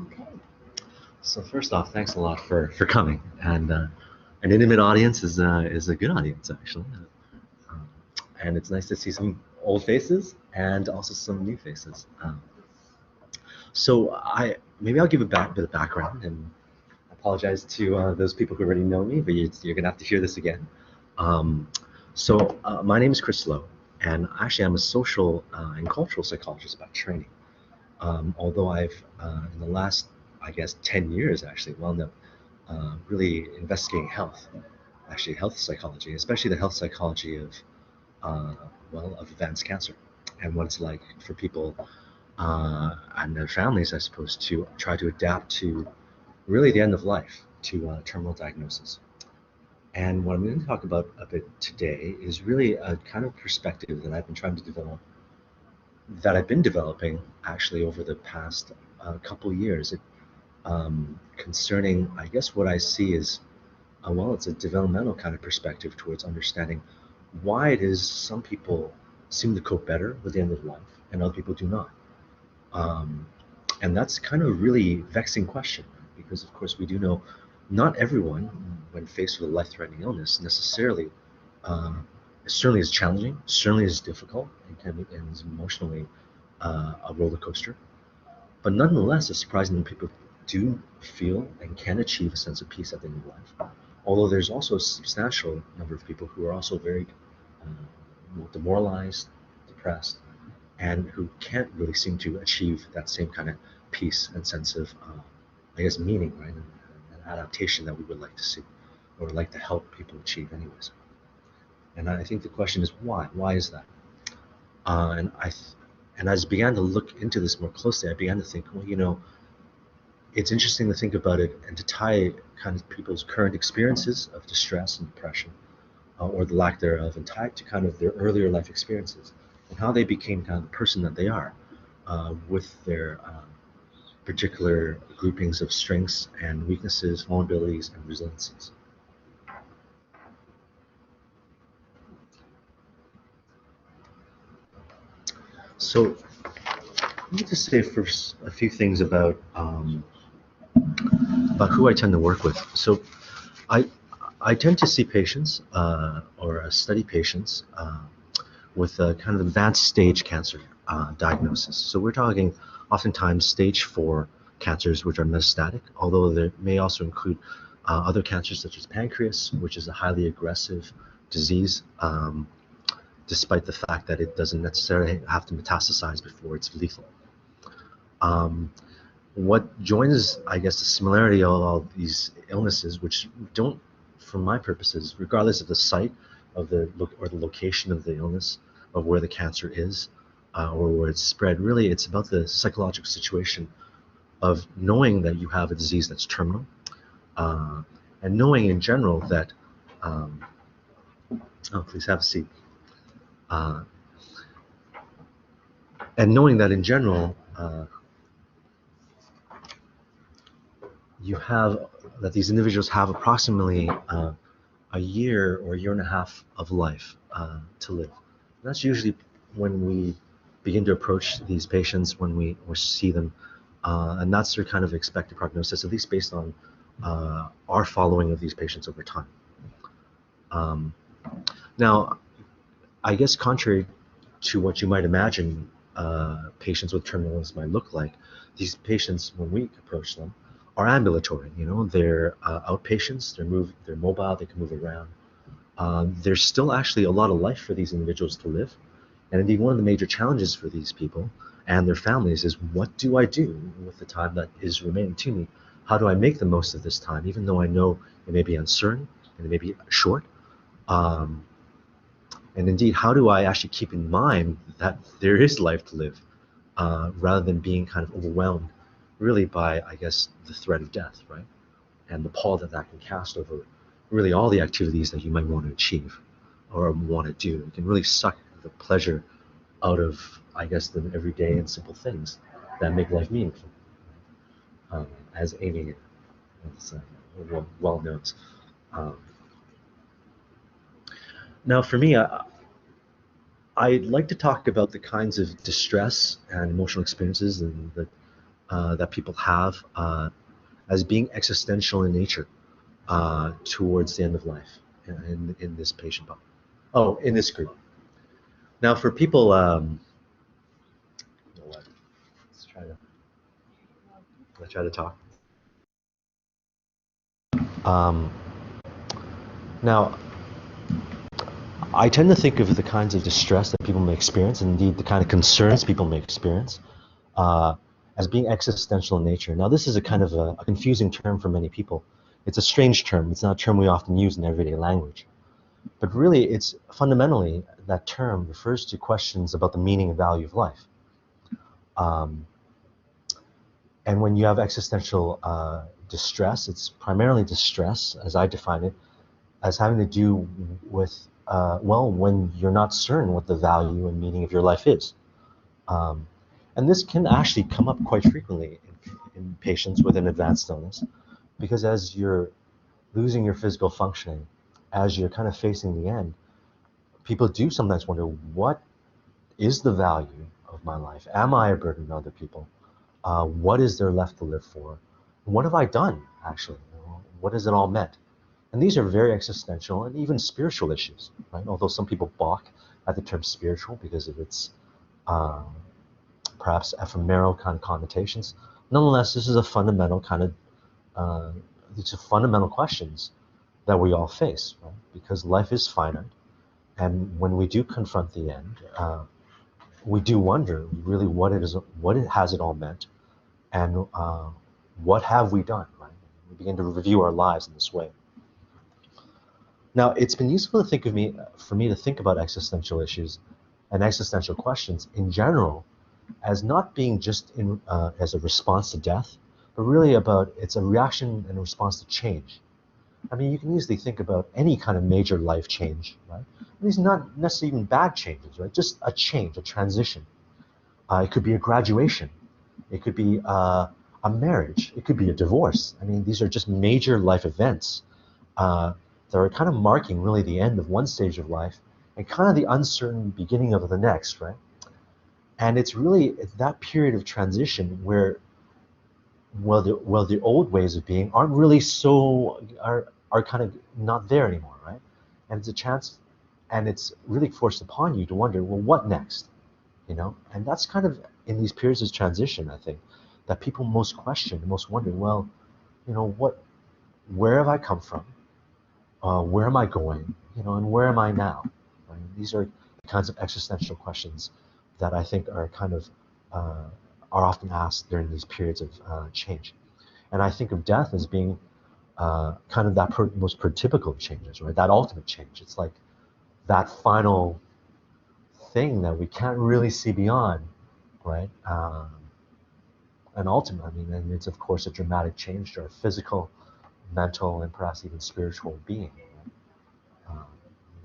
Okay. So first off, thanks a lot for coming. And an intimate audience is a good audience actually. Um, and it's nice to see some old faces and also some new faces. So I maybe I'll give a bit of background and apologize to those people who already know me, but you're gonna have to hear this again. Um, so my name is Chris Lowe, and actually I'm a social and cultural psychologist by training. Although I've in the last, I guess, 10 years actually wound up really investigating health, actually health psychology, especially the health psychology of uh, of advanced cancer and what it's like for people and their families, I suppose, to try to adapt to really the end of life, to terminal diagnosis. And what I'm going to talk about a bit today is really a kind of perspective that I've been trying to develop, that I've been developing actually over the past couple years. Concerning, I guess, what I see is, it's a developmental kind of perspective towards understanding why it is some people seem to cope better with the end of life and other people do not. Um, and that's kind of a really vexing question because, of course, we do know not everyone, when faced with a life threatening illness, necessarily. Uh, certainly is challenging, certainly is difficult, and and is emotionally a roller coaster. But nonetheless, it's surprising that people do feel and can achieve a sense of peace at the end of life. Although there's also a substantial number of people who are also very demoralized, depressed, and who can't really seem to achieve that same kind of peace and sense of, I guess, meaning, right, and adaptation that we would like to see, or like to help people achieve, anyways. And I think the question is why? Why is that? And and as I began to look into this more closely, I began to think, well, it's interesting to think about it and to tie kind of people's current experiences of distress and depression, or the lack thereof, and tie it to kind of their earlier life experiences and how they became kind of the person that they are, with their particular groupings of strengths and weaknesses, vulnerabilities, and resiliencies. So, let me just say first a few things about who I tend to work with. So, I I tend to see patients or study patients with a kind of advanced stage cancer diagnosis. So we're talking oftentimes stage 4 cancers, which are metastatic, although there may also include other cancers such as pancreas, which is a highly aggressive disease, despite the fact that it doesn't necessarily have to metastasize before it's lethal. Um, what joins, I guess, the similarity of all these illnesses, which don't, for my purposes, regardless of the site of the or the location of the illness, of where the cancer is, or where it's spread, really, it's about the psychological situation of knowing that you have a disease that's terminal, uh, and knowing in general that, um, oh, please have a seat, uh, and knowing that in general, you have that these individuals have approximately a year or a year and a half of life to live. And that's usually when we begin to approach these patients, when we or see them, and that's their kind of expected prognosis, at least based on our following of these patients over time. Um, Now, I guess contrary to what you might imagine patients with terminal illness might look like, these patients, when we approach them, are ambulatory. They're outpatients. They're mobile. They can move around. There's still actually a lot of life for these individuals to live. And indeed, one of the major challenges for these people and their families is, what do I do with the time that is remaining to me? How do I make the most of this time, even though I know it may be uncertain and it may be short? Um, and indeed, how do I actually keep in mind that there is life to live, rather than being kind of overwhelmed, really, by, I guess, the threat of death, right? And the pall that that can cast over really all the activities that you might want to achieve or want to do. It can really suck the pleasure out of, I guess, the everyday and simple things that make life meaningful, as Amy well knows. Um, Now, for me, I'd like to talk about the kinds of distress and emotional experiences and that people have as being existential in nature towards the end of life in this patient population. Oh, in this group. Now, for people, you know what? Let's try to talk. Um, Now, I tend to think of the kinds of distress that people may experience, and indeed the kind of concerns people may experience, uh, as being existential in nature. Now, this is a kind of a confusing term for many people. It's a strange term. It's not a term we often use in everyday language. But really, it's fundamentally, that term refers to questions about the meaning and value of life. Um, and when you have existential distress, it's primarily distress, as I define it, as having to do with, well, when you're not certain what the value and meaning of your life is. Um, and this can actually come up quite frequently in patients with an advanced illness, because as you're losing your physical functioning, as you're kind of facing the end, people do sometimes wonder, what is the value of my life? Am I a burden to other people? What is there left to live for? What have I done, actually? What has it all meant? And these are very existential and even spiritual issues, right? Although some people balk at the term spiritual because of its perhaps ephemeral kind of connotations. Nonetheless, this is a fundamental kind of, these are fundamental questions that we all face, right? Because life is finite. And when we do confront the end, we do wonder really what it is, what it has it all meant, and what have we done, right? We begin to review our lives in this way. Now, it's been useful to think of me, for me to think about existential issues and existential questions in general as not being just as a response to death, but really about it's a reaction and a response to change. I mean, you can easily think about any kind of major life change, right? These not necessarily even bad changes, right? Just a change, a transition. It could be a graduation. It could be a marriage. It could be a divorce. I mean, these are just major life events that are kind of marking really the end of one stage of life and kind of the uncertain beginning of the next, right? And it's really that period of transition where, well, the old ways of being aren't really are kind of not there anymore, right? And it's a chance, and it's really forced upon you to wonder, well, what next? And that's kind of in these periods of transition, I think, that people most question, most wonder, well, where have I come from? Where am I going? And where am I now? Right? These are the kinds of existential questions that I think are kind of are often asked during these periods of change. And I think of death as being kind of that most prototypical of changes, right? That ultimate change. It's like that final thing that we can't really see beyond, right? And ultimately, I mean, and it's of course a dramatic change to our physical, mental, and perhaps even spiritual being. Right?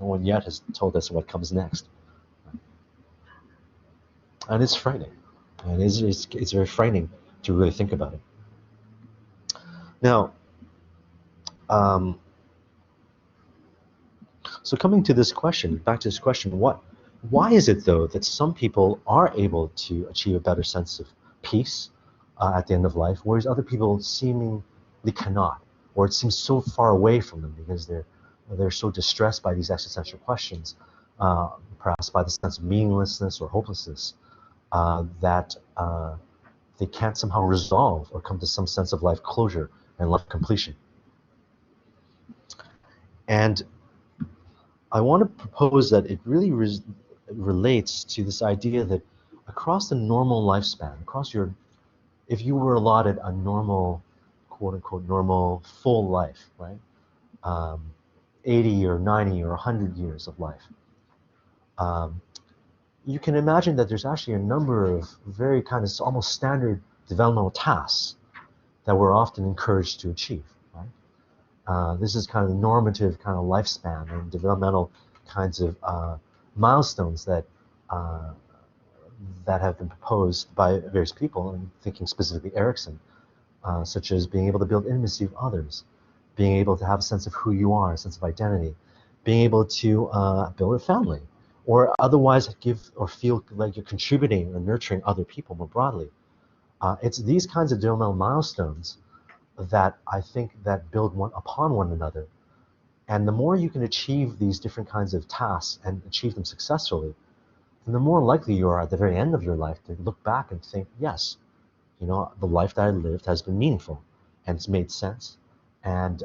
No one yet has told us what comes next, right? And it's frightening, and it's very frightening to really think about it. Now, um, so coming to this question, back to this question, why is it though that some people are able to achieve a better sense of peace at the end of life, whereas other people seemingly cannot, or it seems so far away from them because they're so distressed by these existential questions, perhaps by the sense of meaninglessness or hopelessness, that they can't somehow resolve or come to some sense of life closure and life completion. And I want to propose that it really relates to this idea that across the normal lifespan, if you were allotted a normal, quote unquote, normal full life, right? 80 or 90 or 100 years of life. You can imagine that there's actually a number of very kind of almost standard developmental tasks that we're often encouraged to achieve, right? This is kind of the normative kind of lifespan and developmental kinds of milestones that have been proposed by various people, and thinking specifically Erickson, such as being able to build intimacy with others, being able to have a sense of who you are, a sense of identity, being able to build a family, or otherwise give or feel like you're contributing or nurturing other people more broadly. It's these kinds of developmental milestones that I think that build one upon one another. And the more you can achieve these different kinds of tasks and achieve them successfully, then the more likely you are at the very end of your life to look back and think, yes, the life that I lived has been meaningful, and it's made sense, and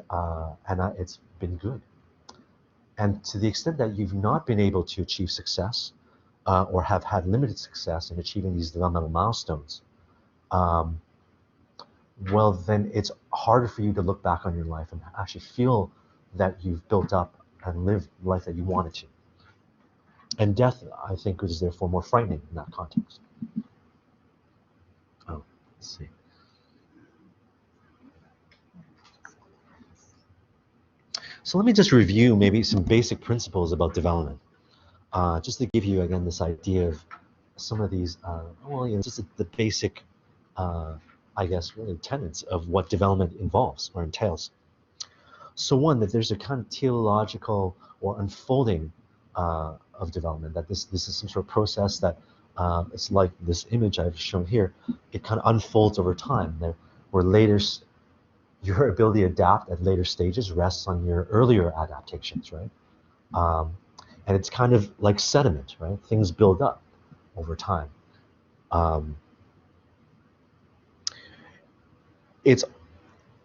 it's been good. And to the extent that you've not been able to achieve success, or have had limited success in achieving these developmental milestones, um, well, then it's harder for you to look back on your life and actually feel that you've built up and lived the life that you wanted to. And death, I think, is therefore more frightening in that context. Oh, let's see. So let me just review maybe some basic principles about development, just to give you again this idea of some of these, just the basic, I guess, really tenets of what development involves or entails. So one, that there's a kind of teleological or unfolding of development, that this is some sort of process that it's like this image I've shown here. It kind of unfolds over time. Where later, your ability to adapt at later stages rests on your earlier adaptations, right? And it's kind of like sediment, right? Things build up over time. Um, it's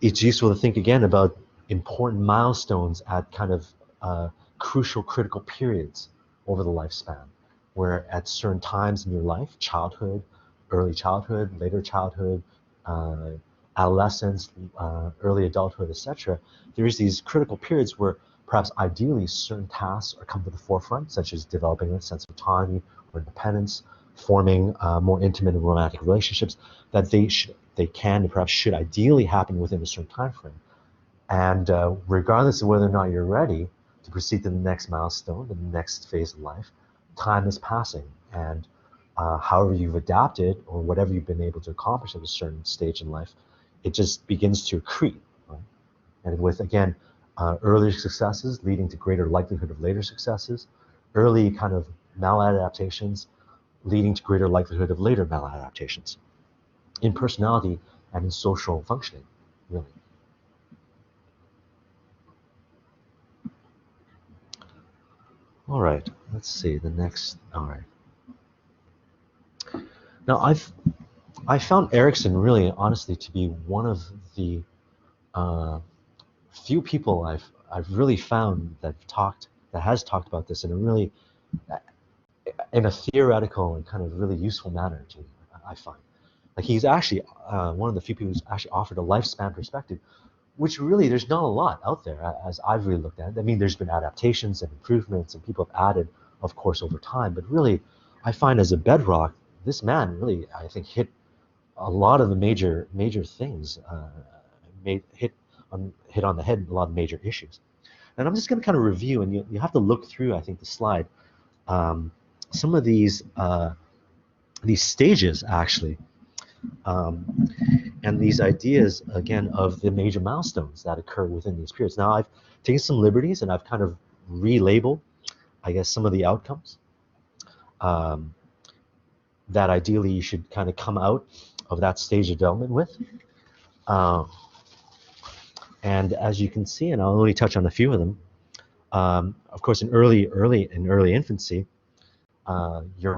useful to think again about important milestones at kind of crucial, critical periods over the lifespan, where at certain times in your life, childhood, early childhood, later childhood, adolescence, early adulthood, etc., there's these critical periods where perhaps ideally certain tasks are come to the forefront, such as developing a sense of autonomy or independence, forming more intimate and romantic relationships, that they can and perhaps should ideally happen within a certain time frame. And regardless of whether or not you're ready to proceed to the next milestone, the next phase of life, time is passing. And however you've adapted or whatever you've been able to accomplish at a certain stage in life, it just begins to accrete. Right? And with, again, earlier successes leading to greater likelihood of later successes, early kind of maladaptations leading to greater likelihood of later maladaptations in personality and in social functioning, really. All right, let's see the next. All right. Now I found Erickson really, honestly, to be one of the few people I've really found that has talked about this in a really in a theoretical and kind of really useful manner to me. I find like he's actually one of the few people who's actually offered a lifespan perspective, which really there's not a lot out there as I've really looked at it. I mean, there's been adaptations and improvements, and people have added, of course, over time. But really, I find as a bedrock, this man really, I think, hit a lot of the major things, hit on the head a lot of major issues. And I'm just going to kind of review, and you have to look through, I think, the slide, some of these stages actually. And these ideas, again, of the major milestones that occur within these periods. Now, I've taken some liberties and I've kind of relabeled, I guess, some of the outcomes um, that ideally you should kind of come out of that stage of development with. And as you can see, and I'll only touch on a few of them, of course, in early infancy, the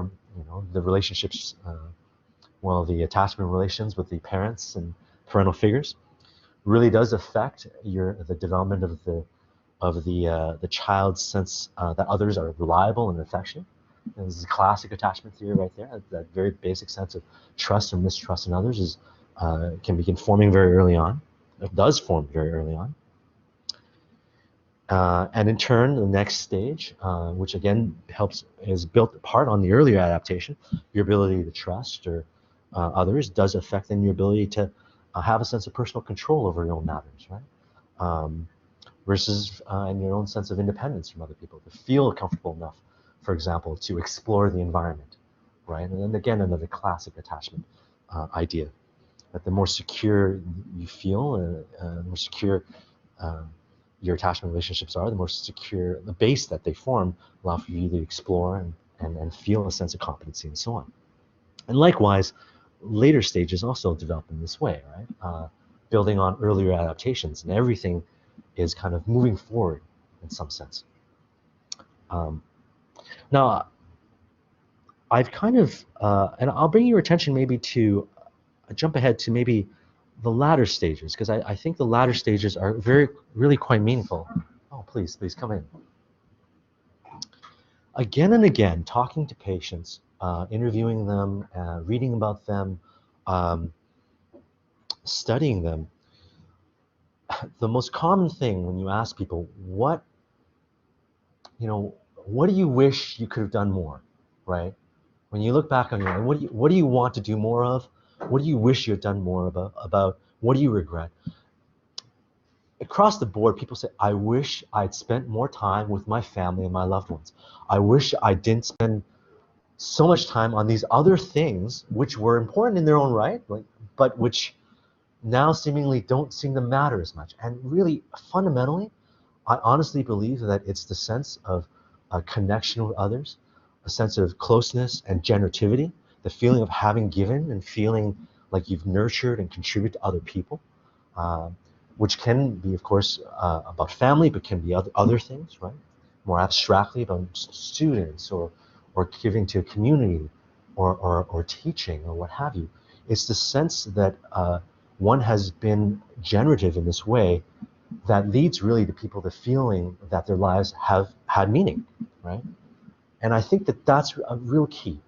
relationships, the attachment relations with the parents and parental figures really does affect the development of the child's sense that others are reliable and affectionate. And this is a classic attachment theory right there. That very basic sense of trust and mistrust in others can begin forming very early on. It does form very early on. And in turn, the next stage, which again is built apart on the earlier adaptation, your ability to trust or others does affect then your ability to have a sense of personal control over your own matters, right? Versus in your own sense of independence from other people, to feel comfortable enough, for example, to explore the environment, right? And then again, another classic attachment idea, that the more secure you feel, the more secure your attachment relationships are, the more secure the base that they form allow for you to explore and feel a sense of competency and so on. And likewise, later stages also develop in this way, right? Building on earlier adaptations, and everything is kind of moving forward in some sense. Now, I've kind of, and I'll bring your attention maybe to jump ahead to maybe the latter stages, because I think the latter stages are really quite meaningful. Oh, please come in. Again and again, talking to patients, interviewing them, reading about them, um, studying them, the most common thing when you ask people, what do you wish you could have done more, right? When you look back on your life, what do you want to do more of? What do you wish you had done more about? What do you regret? Across the board, people say, I wish I'd spent more time with my family and my loved ones. I wish I didn't spend so much time on these other things, which were important in their own right, but which now seemingly don't seem to matter as much. And really, fundamentally, I honestly believe that it's the sense of a connection with others, a sense of closeness and generativity, the feeling of having given and feeling like you've nurtured and contributed to other people, which can be, of course, about family, but can be other things, right? More abstractly about students or giving to a community or teaching or what have you. It's the sense that one has been generative in this way that leads really to people to feeling that their lives have had meaning, right? And I think that that's a real key,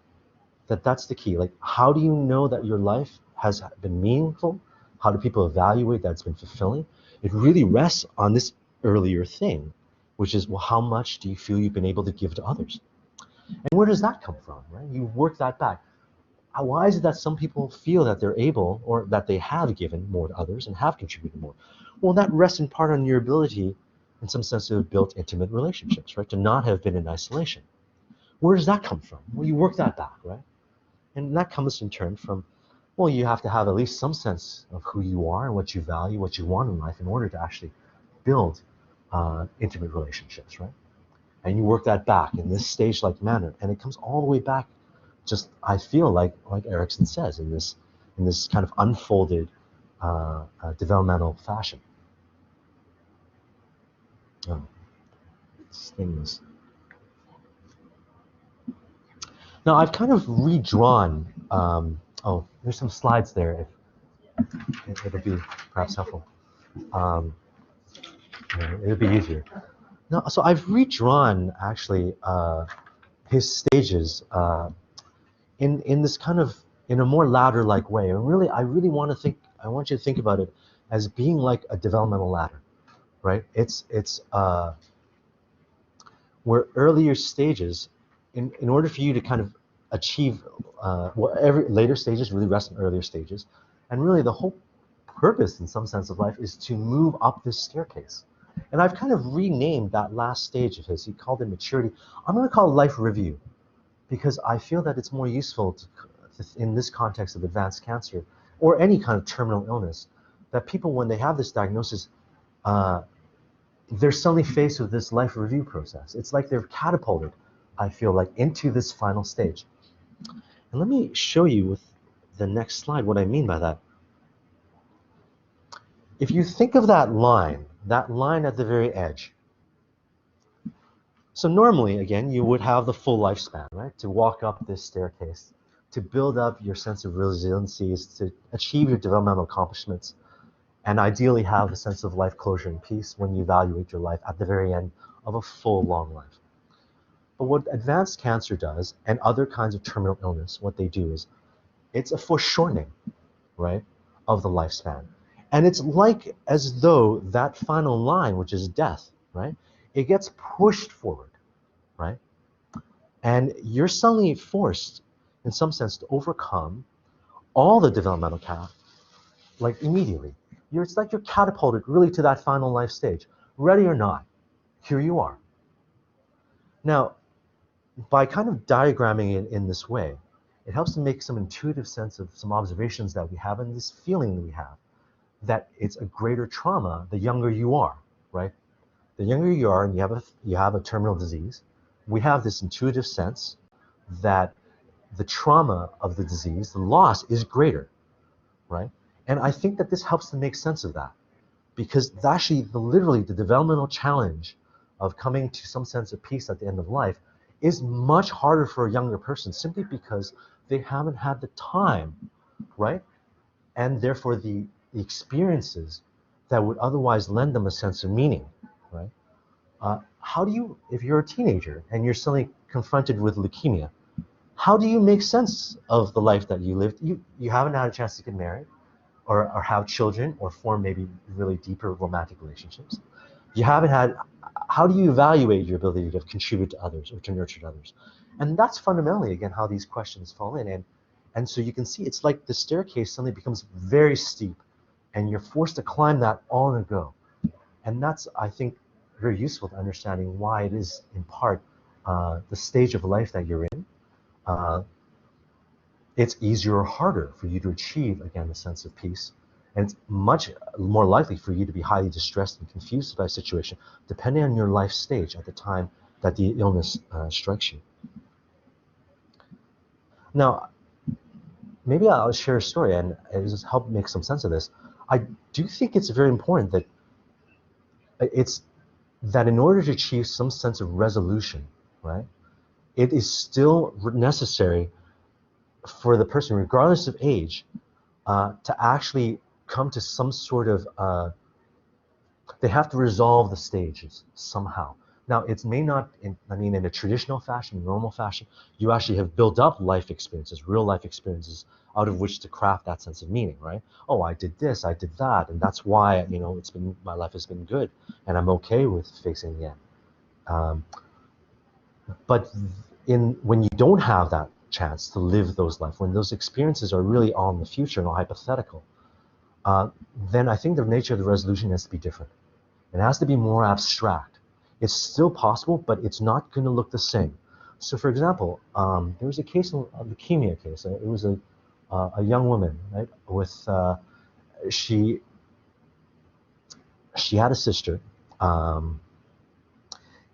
that's the key. Like, how do you know that your life has been meaningful? How do people evaluate that it's been fulfilling? It really rests on this earlier thing, which is, well, how much do you feel you've been able to give to others? And where does that come from, right? You work that back. Why is it that some people feel that they're able or that they have given more to others and have contributed more? Well, that rests in part on your ability, in some sense, to have built intimate relationships, right? To not have been in isolation. Where does that come from? Well, you work that back, right? And that comes in turn from, well, you have to have at least some sense of who you are and what you value, what you want in life in order to actually build intimate relationships, right? And you work that back in this stage-like manner, and it comes all the way back. Just, I feel like Erickson says, in this kind of unfolded developmental fashion. Oh, this thing is. Now I've kind of redrawn. Oh, there's some slides there. If it'll be perhaps helpful. It'll be easier. No, so I've redrawn actually his stages in this kind of, in a more ladder-like way. And really, I want you to think about it as being like a developmental ladder, right? It's where earlier stages, in order for you to kind of achieve, every later stages really rest on earlier stages, and really the whole purpose, in some sense, of life is to move up this staircase. And I've kind of renamed that last stage of his. He called it maturity. I'm going to call it life review, because I feel that it's more useful in this context of advanced cancer or any kind of terminal illness, that people, when they have this diagnosis, they're suddenly faced with this life review process. It's like they're catapulted, I feel like, into this final stage. And let me show you with the next slide what I mean by that. If you think of that line at the very edge, so normally, again, you would have the full lifespan, right? To walk up this staircase, to build up your sense of resiliencies, to achieve your developmental accomplishments, and ideally have a sense of life closure and peace when you evaluate your life at the very end of a full, long life. But what advanced cancer does, and other kinds of terminal illness, what they do is, it's a foreshortening, right, of the lifespan. And it's like as though that final line, which is death, right, it gets pushed forward, right? And you're suddenly forced, in some sense, to overcome all the developmental path, like immediately. It's like you're catapulted really to that final life stage. Ready or not, here you are. Now, by kind of diagramming it in this way, it helps to make some intuitive sense of some observations that we have and this feeling that we have, that it's a greater trauma the younger you are, right? The younger you are and you have a terminal disease, we have this intuitive sense that the trauma of the disease, the loss is greater, right? And I think that this helps to make sense of that, because actually literally the developmental challenge of coming to some sense of peace at the end of life is much harder for a younger person, simply because they haven't had the time, right? And therefore the experiences that would otherwise lend them a sense of meaning, right? How do you, if you're a teenager and you're suddenly confronted with leukemia, how do you make sense of the life that you lived? You haven't had a chance to get married, or have children, or form maybe really deeper romantic relationships. You haven't had, how do you evaluate your ability to contribute to others or to nurture others? And that's fundamentally, again, how these questions fall in. And so you can see it's like the staircase suddenly becomes very steep, and you're forced to climb that all in a go. And that's, I think, very useful to understanding why it is, in part, the stage of life that you're in. It's easier or harder for you to achieve, again, a sense of peace. And it's much more likely for you to be highly distressed and confused by a situation, depending on your life stage at the time that the illness strikes you. Now, maybe I'll share a story and just help make some sense of this. I do think it's very important that in order to achieve some sense of resolution, right, it is still necessary for the person, regardless of age, to actually come to some sort of, they have to resolve the stages somehow. Now, it may not, in a traditional fashion, normal fashion, you actually have built up life experiences, real life experiences, out of which to craft that sense of meaning, right? Oh, I did this, I did that, and that's why, my life has been good, and I'm okay with facing the end. But when you don't have that chance to live those life, when those experiences are really all in the future and all hypothetical, then I think the nature of the resolution has to be different. It has to be more abstract. It's still possible, but it's not going to look the same. So, for example, there was a case, a leukemia case. It was a young woman, right? She had a sister,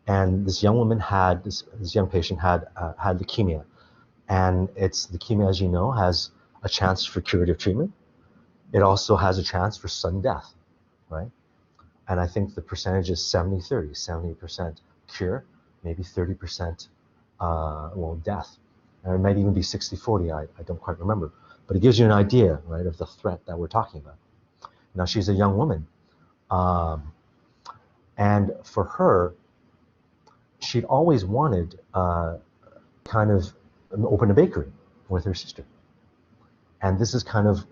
and this young woman had this young patient had leukemia, and leukemia, as you know, has a chance for curative treatment. It also has a chance for sudden death, right? And I think the percentage is 70-30, 70% cure, maybe 30% death. And it might even be 60-40, I don't quite remember. But it gives you an idea, right, of the threat that we're talking about. Now, she's a young woman. And for her, she'd always wanted kind of open a bakery with her sister. And this is kind of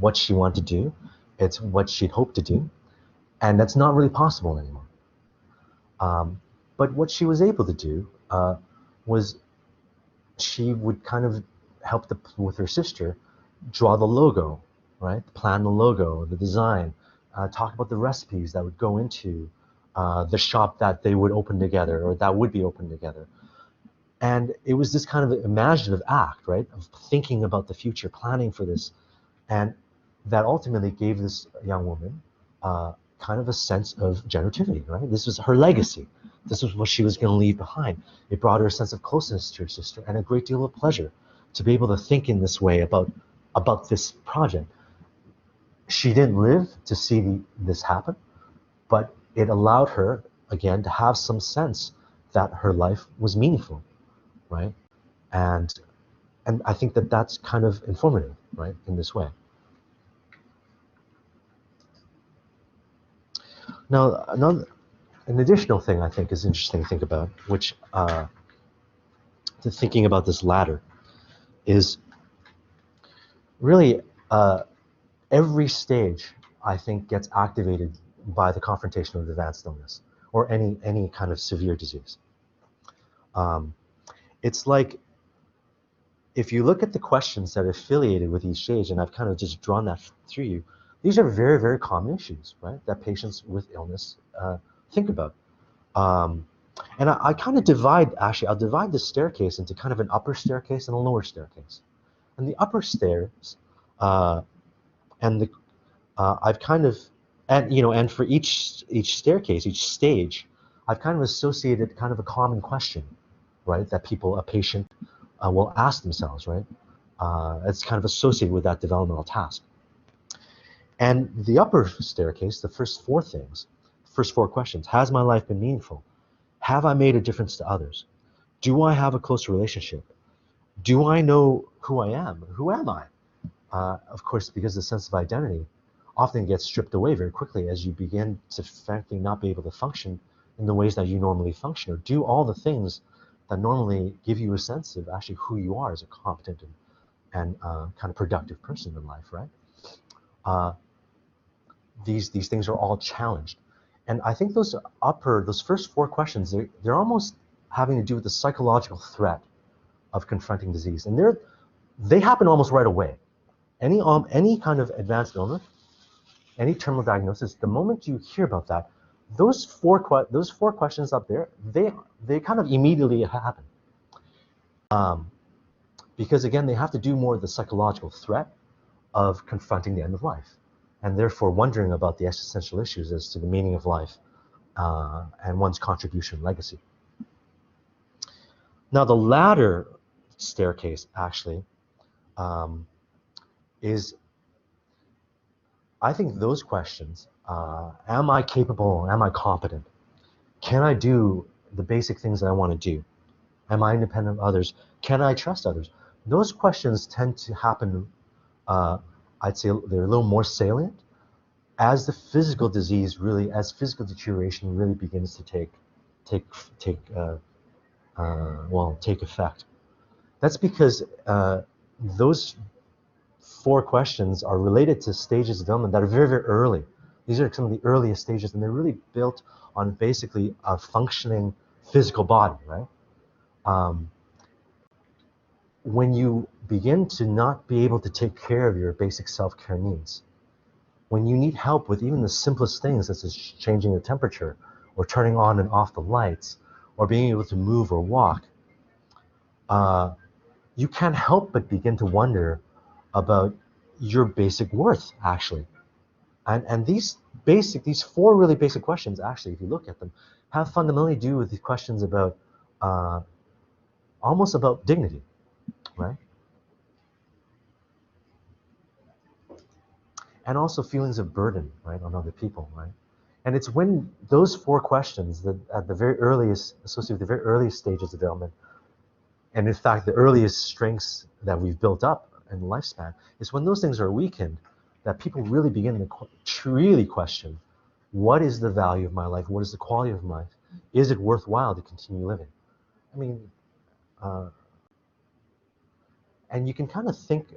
what she wanted to do. It's what she'd hoped to do. And that's not really possible anymore. But what she was able to do was she would kind of help with her sister draw the logo, right? Plan the logo, the design, talk about the recipes that would go into the shop that they would open together, or that would be open together. And it was this kind of imaginative act, right, of thinking about the future, planning for this. And that ultimately gave this young woman kind of a sense of generativity, right? This was her legacy. This was what she was going to leave behind. It brought her a sense of closeness to her sister and a great deal of pleasure to be able to think in this way about this project. She didn't live to see this happen, but it allowed her, again, to have some sense that her life was meaningful, right? And I think that that's kind of informative, right, in this way. Now, an additional thing I think is interesting to think about, which thinking about this ladder, is really every stage, I think, gets activated by the confrontation with advanced illness or any kind of severe disease. It's like, if you look at the questions that are affiliated with each stage, and I've kind of just drawn that through you, these are very, very common issues, right, that patients with illness think about. And I kind of I'll divide the staircase into kind of an upper staircase and a lower staircase. And the upper stairs, I've kind of, and for each staircase, each stage, I've kind of associated kind of a common question, right, that a patient will ask themselves, right? It's kind of associated with that developmental task. And the upper staircase, the first four things, first four questions: has my life been meaningful? Have I made a difference to others? Do I have a close relationship? Do I know who I am? Who am I? Of course, because the sense of identity often gets stripped away very quickly as you begin to frankly not be able to function in the ways that you normally function, or do all the things that normally give you a sense of actually who you are as a competent and kind of productive person in life, right? Uh, these things are all challenged. And I think those first four questions, they're almost having to do with the psychological threat of confronting disease. And they happen almost right away. Any kind of advanced illness, any terminal diagnosis, the moment you hear about that, those four questions up there, they kind of immediately happen. Because again, they have to do more with the psychological threat of confronting the end of life, and therefore wondering about the existential issues as to the meaning of life and one's contribution legacy. Now, the latter staircase actually is, I think, those questions: am I capable? Am I competent? Can I do the basic things that I want to do? Am I independent of others? Can I trust others? Those questions tend to happen, I'd say they're a little more salient as the physical disease really, as physical deterioration really begins to take effect. That's because those four questions are related to stages of development that are very, very early. These are some of the earliest stages, and they're really built on basically a functioning physical body, right? When you begin to not be able to take care of your basic self-care needs, when you need help with even the simplest things, such as changing the temperature, or turning on and off the lights, or being able to move or walk, you can't help but begin to wonder about your basic worth, actually. And these four really basic questions, actually, if you look at them, have fundamentally to do with the questions about almost about dignity, right? And also feelings of burden, right, on other people, right? And it's when those four questions that at the very earliest, associated with the very earliest stages of development, and in fact the earliest strengths that we've built up in the lifespan, is when those things are weakened, that people really begin to really question, what is the value of my life? What is the quality of my life? Is it worthwhile to continue living? I mean, and you can kind of think,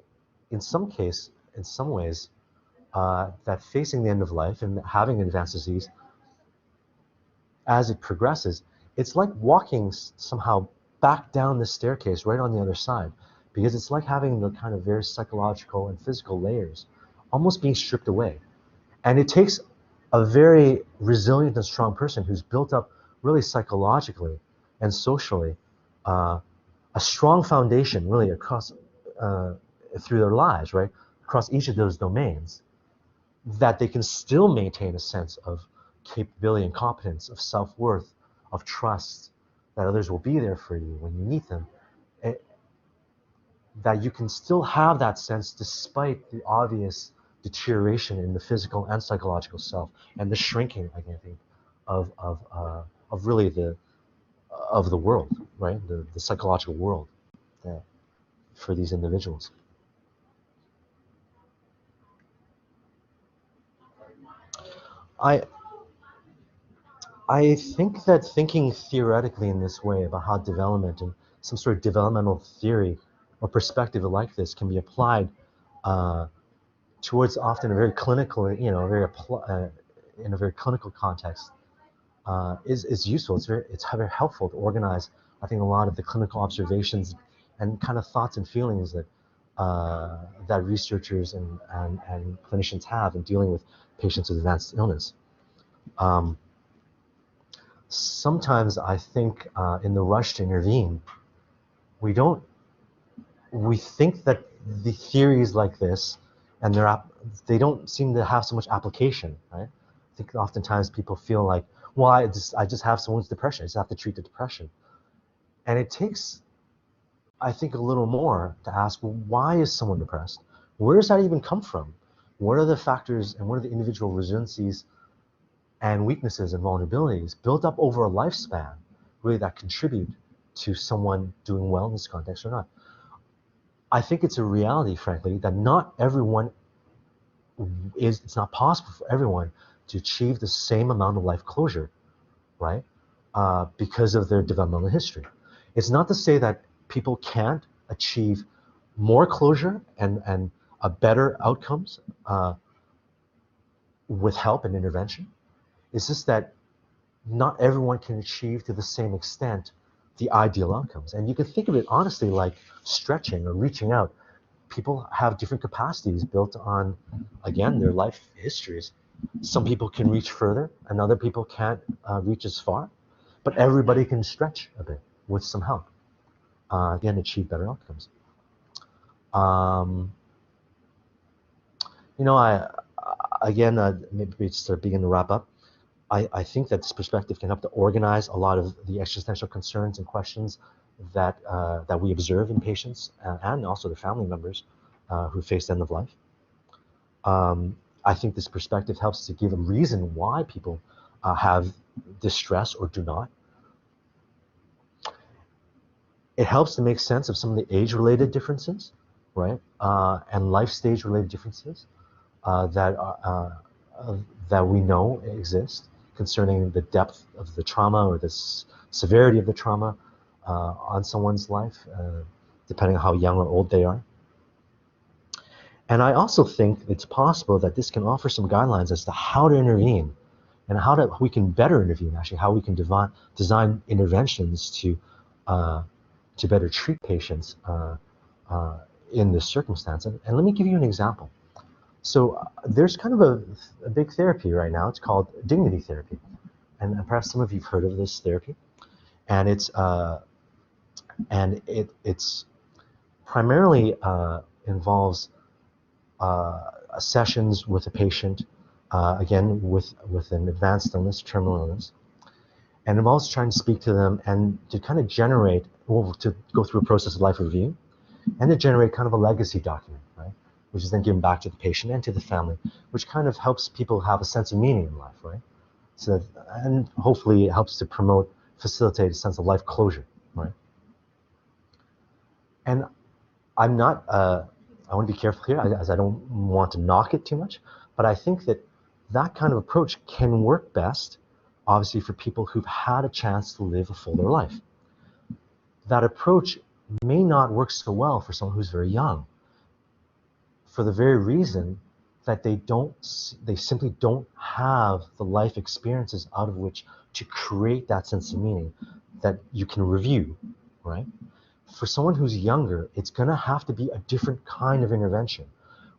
in some ways, that facing the end of life and having advanced disease, as it progresses, it's like walking somehow back down the staircase right on the other side, because it's like having the kind of very psychological and physical layers almost being stripped away. And it takes a very resilient and strong person who's built up really psychologically and socially a strong foundation really across through their lives, right, across each of those domains, that they can still maintain a sense of capability and competence, of self-worth, of trust, that others will be there for you when you need them, that you can still have that sense despite the obvious deterioration in the physical and psychological self, and the shrinking, I think, of really the world, right, the psychological world, that, for these individuals. I I think that thinking theoretically in this way about how development and some sort of developmental theory or perspective like this can be applied uh, towards often a very clinical, in a very clinical context, is useful. It's very helpful to organize, I think, a lot of the clinical observations and kind of thoughts and feelings that researchers and clinicians have in dealing with patients with advanced illness. Um, Sometimes I think in the rush to intervene, we don't we think that the theories like this and they don't seem to have so much application, right? I think oftentimes people feel like, well, I just have someone's depression. I just have to treat the depression, and it takes I think, a little more to ask, well, why is someone depressed? Where does that even come from? What are the factors and what are the individual resiliencies and weaknesses and vulnerabilities built up over a lifespan, really, that contribute to someone doing well in this context or not? I think it's a reality, frankly, that not everyone it's not possible for everyone to achieve the same amount of life closure, right? Because of their developmental history. It's not to say that people can't achieve more closure and a better outcomes with help and intervention. It's just that not everyone can achieve to the same extent the ideal outcomes. And you can think of it honestly like stretching or reaching out. People have different capacities built on, again, their life histories. Some people can reach further and other people can't reach as far, but everybody can stretch a bit with some help, again, achieve better outcomes. Um, you know, maybe we start begin to wrap up. I think that this perspective can help to organize a lot of the existential concerns and questions that we observe in patients and also their family members who face the end of life. I think this perspective helps to give a reason why people have distress or do not. It helps to make sense of some of the age-related differences, right, and life stage-related differences that we know exist concerning the depth of the trauma or the severity of the trauma on someone's life, depending on how young or old they are. And I also think it's possible that this can offer some guidelines as to how to intervene and how we can better intervene, actually, how we can design interventions to better treat patients in this circumstance. And let me give you an example. So there's kind of a big therapy right now. It's called dignity therapy. And perhaps some of you've heard of this therapy. And it's primarily involves sessions with a patient, again, with an advanced illness, terminal illness, and involves trying to speak to them and to kind of generate, well, to go through a process of life review, and to generate kind of a legacy document, right? Which is then given back to the patient and to the family, which kind of helps people have a sense of meaning in life, right? So, and hopefully it helps to facilitate a sense of life closure, right? And I'm not, I want to be careful here as I don't want to knock it too much, but I think that that kind of approach can work best, obviously, for people who've had a chance to live a fuller life. That approach may not work so well for someone who's very young, for the very reason that they simply don't have the life experiences out of which to create that sense of meaning that you can review, right? For someone who's younger, it's gonna have to be a different kind of intervention.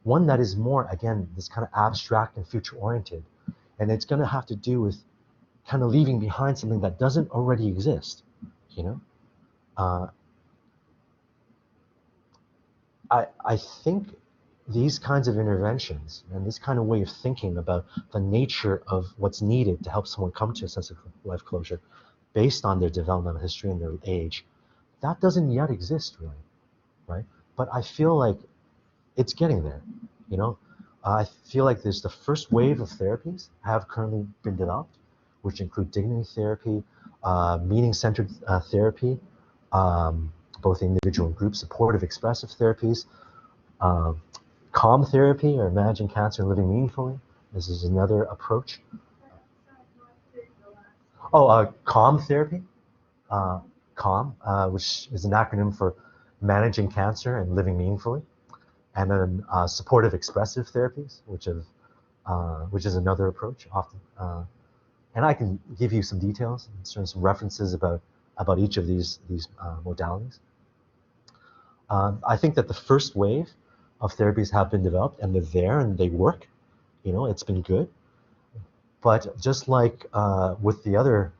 One that is more, again, this kind of abstract and future oriented. And it's gonna have to do with kind of leaving behind something that doesn't already exist, you know? I think these kinds of interventions and this kind of way of thinking about the nature of what's needed to help someone come to a sense of life closure based on their developmental history and their age, that doesn't yet exist really, right? But I feel like it's getting there, you know? I feel like there's the first wave of therapies have currently been developed, which include dignity therapy, meaning-centered therapy, both individual and group supportive expressive therapies, calm therapy or managing cancer and living meaningfully. This is another approach. Calm therapy, calm, which is an acronym for managing cancer and living meaningfully. And then supportive expressive therapies, which is another approach often. And I can give you some details and some references about each of these modalities. I think that the first wave of therapies have been developed and they're there and they work. You know, it's been good. But just like with the other,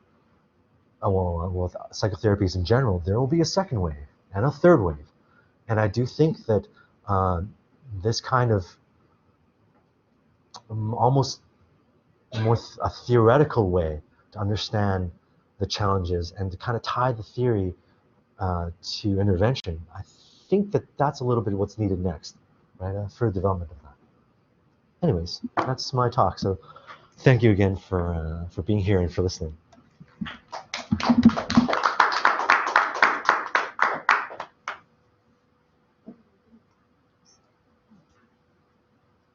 with psychotherapies in general, there will be a second wave and a third wave. And I do think that this kind of almost more a theoretical way to understand the challenges and to kind of tie the theory to intervention, I think that that's a little bit what's needed next, right? For development of that. Anyways, that's my talk. So thank you again for being here and for listening.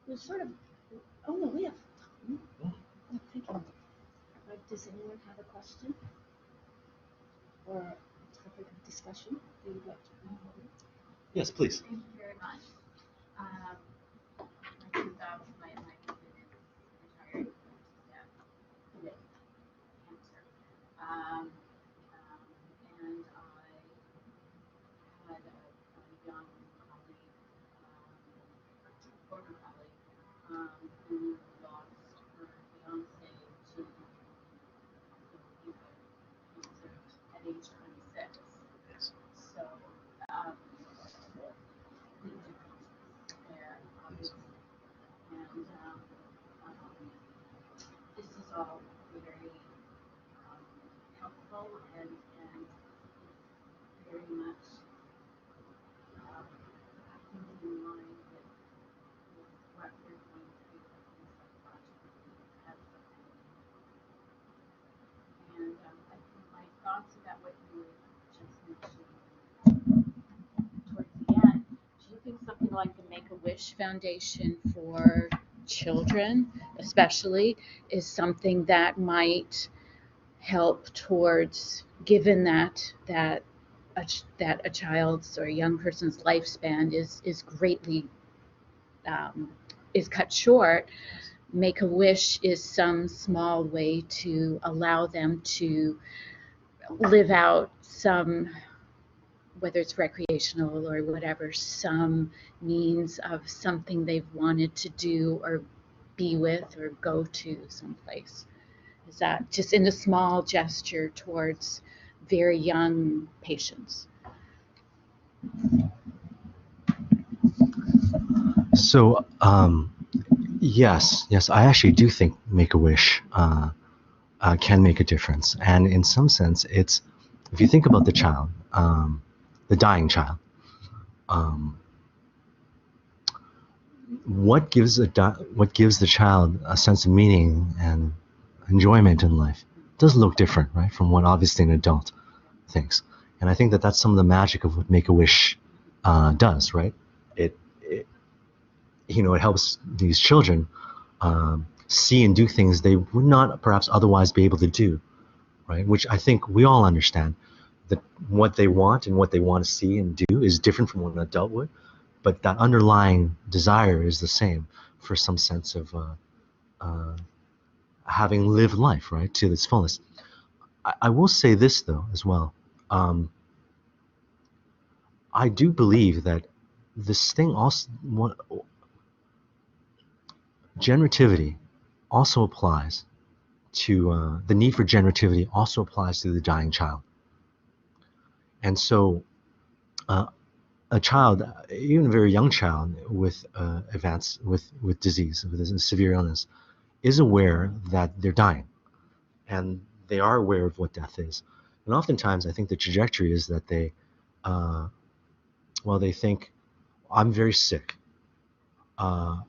We're sort of, oh no, we have time. I'm thinking, does anyone have a question? Or a topic of discussion they would like to bring forward? Yes, please. Thank you very much. I think that my husband is retired with cancer. And I had a young colleague, former colleague, who lost her fiance to cancer at age 26. Yes. So, big differences there, obviously. And this is all very helpful and very much in line with what we're going through in psychology as a family. And I think my thoughts about what you were just mentioning towards the end, do you think something like the Make-A-Wish Foundation for children, especially, is something that might help towards, given that a child's or a young person's lifespan is greatly is cut short? Make-A-Wish is some small way to allow them to live out some, whether it's recreational or whatever, some means of something they've wanted to do or be with or go to someplace. Is that just in a small gesture towards very young patients? So, yes, I actually do think Make-A-Wish can make a difference. And in some sense, it's, if you think about the child, the dying child, what gives the child a sense of meaning and enjoyment in life does look different, right, from what obviously an adult thinks. And I think that that's some of the magic of what Make-A-Wish does, right? It helps these children see and do things they would not perhaps otherwise be able to do, right? Which I think we all understand, that what they want and what they want to see and do is different from what an adult would, but that underlying desire is the same, for some sense of having lived life, right, to its fullest. I will say this though as well. I do believe that this thing also, generativity also applies to, the need for generativity also applies to the dying child. And so a child, even a very young child with with disease, with a severe illness, is aware that they're dying, and they are aware of what death is. And oftentimes I think the trajectory is that they they think, I'm very sick, I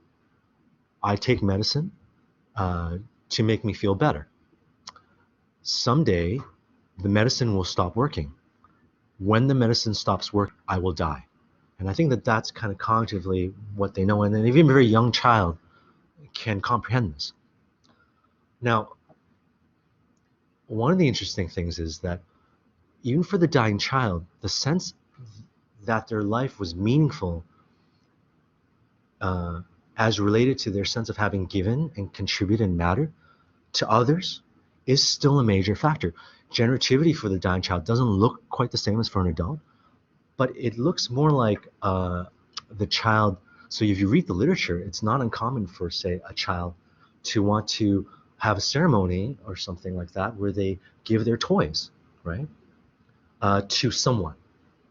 take medicine to make me feel better. Someday the medicine will stop working. When the medicine stops working, I will die. And I think that that's kind of cognitively what they know, and then even a very young child can comprehend this. Now, one of the interesting things is that even for the dying child, the sense that their life was meaningful as related to their sense of having given and contributed and mattered to others is still a major factor. Generativity for the dying child doesn't look quite the same as for an adult, but it looks more like the child. So if you read the literature, it's not uncommon for, say, a child to want to have a ceremony or something like that where they give their toys, right, to someone,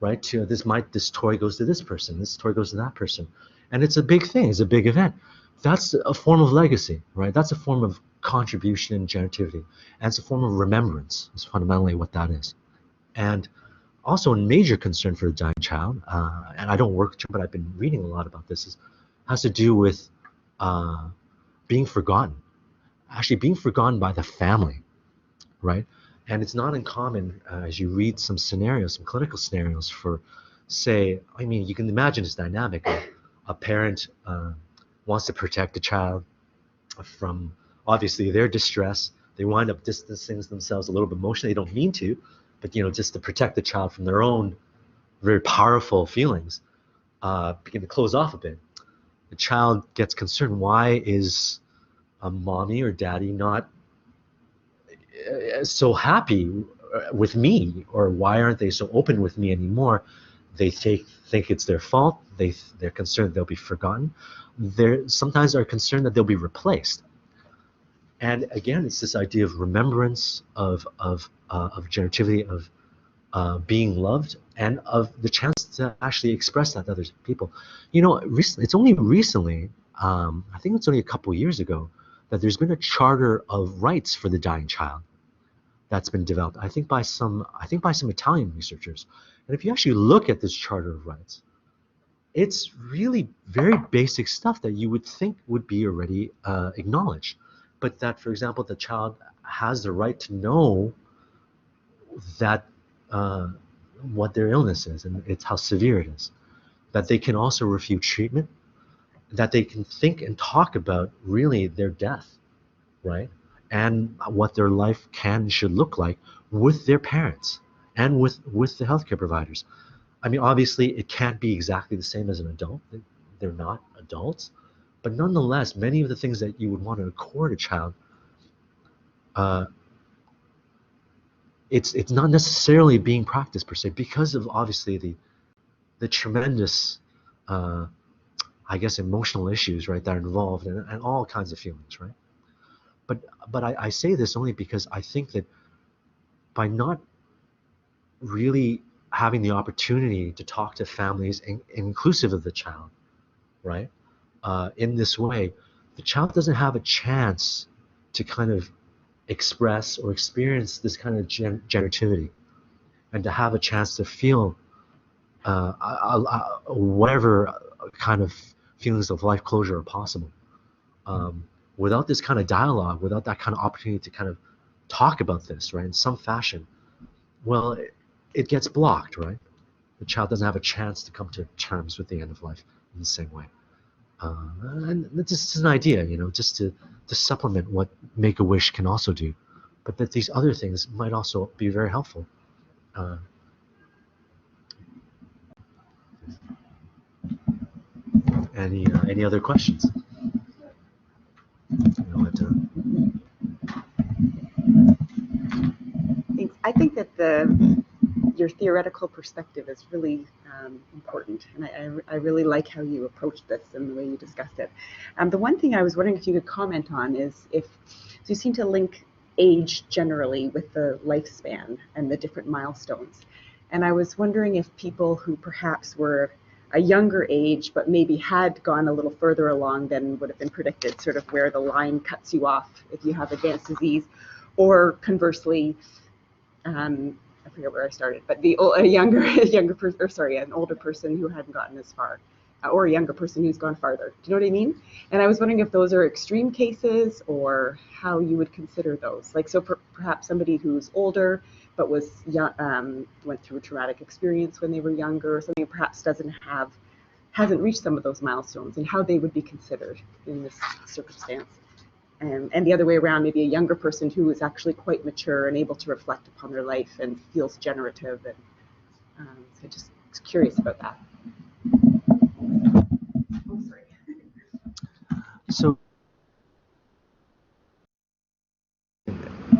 right? To this toy goes to this person, this toy goes to that person, and it's a big thing. It's a big event. That's a form of legacy, right? That's a form of contribution and generativity, and it's a form of remembrance. Is fundamentally what that is. And also a major concern for the dying child, and I don't work with children, but I've been reading a lot about this, has to do with being forgotten, actually being forgotten by the family, right? And it's not uncommon as you read some scenarios, some clinical scenarios for, say, I mean, you can imagine this dynamic of a parent wants to protect a child from obviously their distress. They wind up distancing themselves a little bit emotionally. They don't mean to, but just to protect the child from their own very powerful feelings, begin to close off a bit. The child gets concerned. Why is a mommy or daddy not so happy with me, or why aren't they so open with me anymore? They think it's their fault. They're concerned they'll be forgotten. They sometimes are concerned that they'll be replaced. And again, it's this idea of remembrance, of generativity, of being loved, and of the chance to actually express that to other people. Recently, it's only recently, I think it's only a couple of years ago, that there's been a charter of rights for the dying child that's been developed. I think by some Italian researchers. And if you actually look at this charter of rights, it's really very basic stuff that you would think would be already acknowledged. But that, for example, the child has the right to know that what their illness is and it's how severe it is. That they can also refuse treatment. That they can think and talk about really their death, right? And what their life should look like with their parents and with the healthcare providers. I mean, obviously, it can't be exactly the same as an adult. They're not adults. But nonetheless, many of the things that you would want to accord a child, it's not necessarily being practiced per se because of obviously the tremendous, I guess, emotional issues, right, that are involved and all kinds of feelings, right? But I say this only because I think that by not really having the opportunity to talk to families inclusive of the child, right, in this way, the child doesn't have a chance to kind of express or experience this kind of generativity, and to have a chance to feel whatever kind of feelings of life closure are possible. Without this kind of dialogue, without that kind of opportunity to kind of talk about this, right, in some fashion, well, it gets blocked, right? The child doesn't have a chance to come to terms with the end of life in the same way. And this is an idea, just to supplement what Make-A-Wish can also do, but that these other things might also be very helpful. Any other questions? Thanks. I think that your theoretical perspective is really important, and I really like how you approached this and the way you discussed it. The one thing I was wondering if you could comment on is so you seem to link age generally with the lifespan and the different milestones. And I was wondering if people who perhaps were a younger age but maybe had gone a little further along than would have been predicted, sort of where the line cuts you off if you have advanced disease, or conversely, I forget where I started, but an older person who hadn't gotten as far, or a younger person who's gone farther. Do you know what I mean? And I was wondering if those are extreme cases or how you would consider those. Like, so perhaps somebody who's older but was young, went through a traumatic experience when they were younger, or something, perhaps hasn't reached some of those milestones, and how they would be considered in this circumstance. And the other way around, maybe a younger person who is actually quite mature and able to reflect upon their life and feels generative. And so just curious about that. Oh, sorry. So,